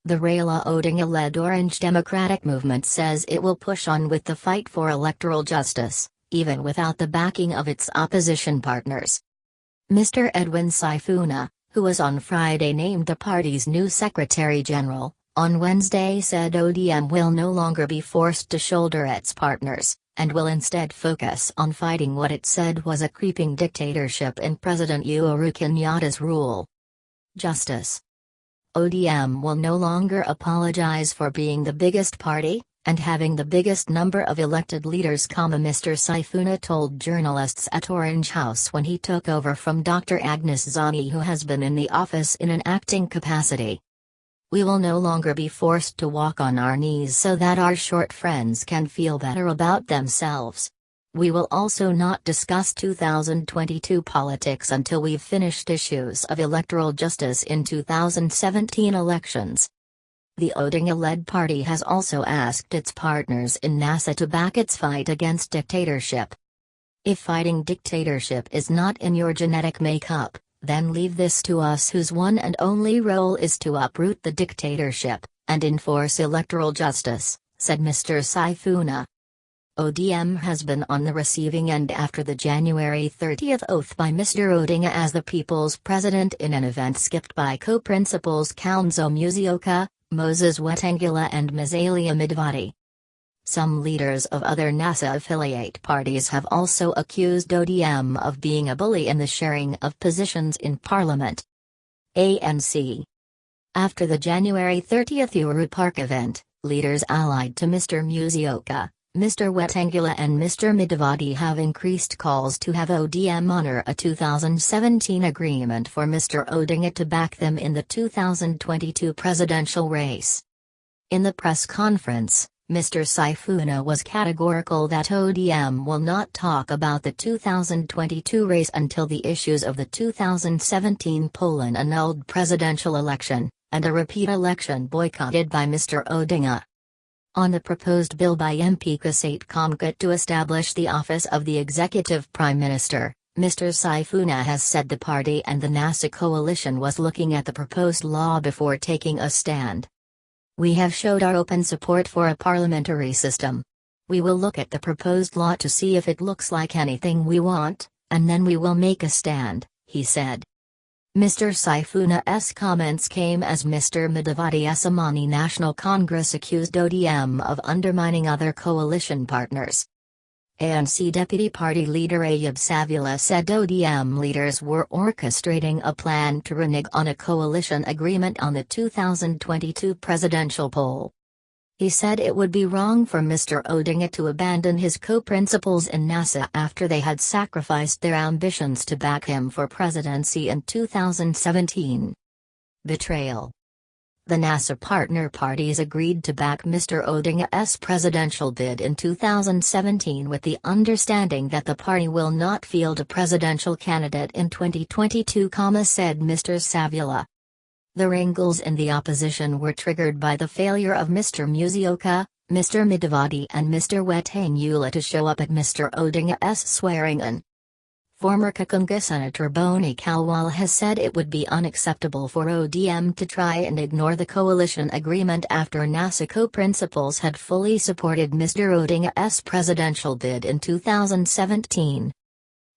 The Raila Odinga-led Orange Democratic Movement says it will push on with the fight for electoral justice, even without the backing of its opposition partners. Mr. Edwin Sifuna, who was on Friday named the party's new Secretary-General, on Wednesday said ODM will no longer be forced to shoulder its partners, and will instead focus on fighting what it said was a creeping dictatorship in President Uhuru Kenyatta's rule. Justice. ODM will no longer apologize for being the biggest party, and having the biggest number of elected leaders, Mr. Sifuna told journalists at Orange House when he took over from Dr Agnes Zani, who has been in the office in an acting capacity. We will no longer be forced to walk on our knees so that our short friends can feel better about themselves. We will also not discuss 2022 politics until we've finished issues of electoral justice in 2017 elections. The Odinga-led party has also asked its partners in NASA to back its fight against dictatorship. If fighting dictatorship is not in your genetic makeup, then leave this to us, whose one and only role is to uproot the dictatorship and enforce electoral justice, said Mr. Sifuna. ODM has been on the receiving end after the January 30 oath by Mr. Odinga as the people's president in an event skipped by co-principals Kalonzo Musyoka, Moses Wetangula and Musalia Mudavadi. Some leaders of other NASA affiliate parties have also accused ODM of being a bully in the sharing of positions in Parliament. ANC. After the January 30 Uhuru Park event, leaders allied to Mr. Musyoka, Mr. Wetangula and Mr. Mudavadi have increased calls to have ODM honor a 2017 agreement for Mr. Odinga to back them in the 2022 presidential race. In the press conference, Mr. Sifuna was categorical that ODM will not talk about the 2022 race until the issues of the 2017 Poland annulled presidential election, and a repeat election boycotted by Mr. Odinga. On the proposed bill by MP Kasate Kamkat to establish the office of the Executive Prime Minister, Mr. Sifuna has said the party and the NASA coalition was looking at the proposed law before taking a stand. We have showed our open support for a parliamentary system. We will look at the proposed law to see if it looks like anything we want, and then we will make a stand, he said. Mr. Sifuna's comments came as Mr. Mudavadi's Amani National Congress accused ODM of undermining other coalition partners. ANC Deputy Party Leader Ayub Savula said ODM leaders were orchestrating a plan to renege on a coalition agreement on the 2022 presidential poll. He said it would be wrong for Mr. Odinga to abandon his co-principals in NASA after they had sacrificed their ambitions to back him for presidency in 2017. Betrayal. The NASA partner parties agreed to back Mr. Odinga's presidential bid in 2017 with the understanding that the party will not field a presidential candidate in 2022, said Mr. Savula. The wrangles in the opposition were triggered by the failure of Mr. Musyoka, Mr. Mudavadi and Mr. Wetangula to show up at Mr. Odinga's swearing-in. Former Kakunga Senator Boni Khalwal has said it would be unacceptable for ODM to try and ignore the coalition agreement after NASA co-principals had fully supported Mr. Odinga's presidential bid in 2017.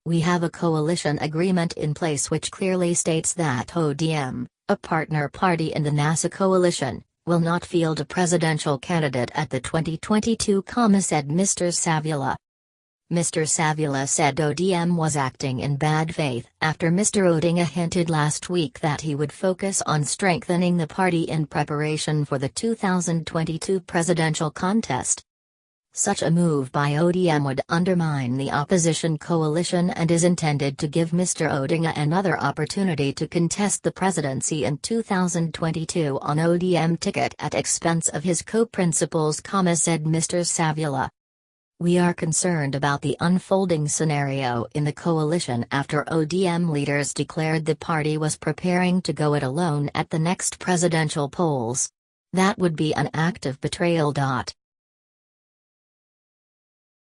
We have a coalition agreement in place which clearly states that ODM, a partner party in the NASA coalition, will not field a presidential candidate at the 2022, said Mr. Savula. Mr. Savula said ODM was acting in bad faith after Mr. Odinga hinted last week that he would focus on strengthening the party in preparation for the 2022 presidential contest. Such a move by ODM would undermine the opposition coalition and is intended to give Mr. Odinga another opportunity to contest the presidency in 2022 on ODM ticket at expense of his co-principals, said Mr. Savula. We are concerned about the unfolding scenario in the coalition after ODM leaders declared the party was preparing to go it alone at the next presidential polls. That would be an act of betrayal.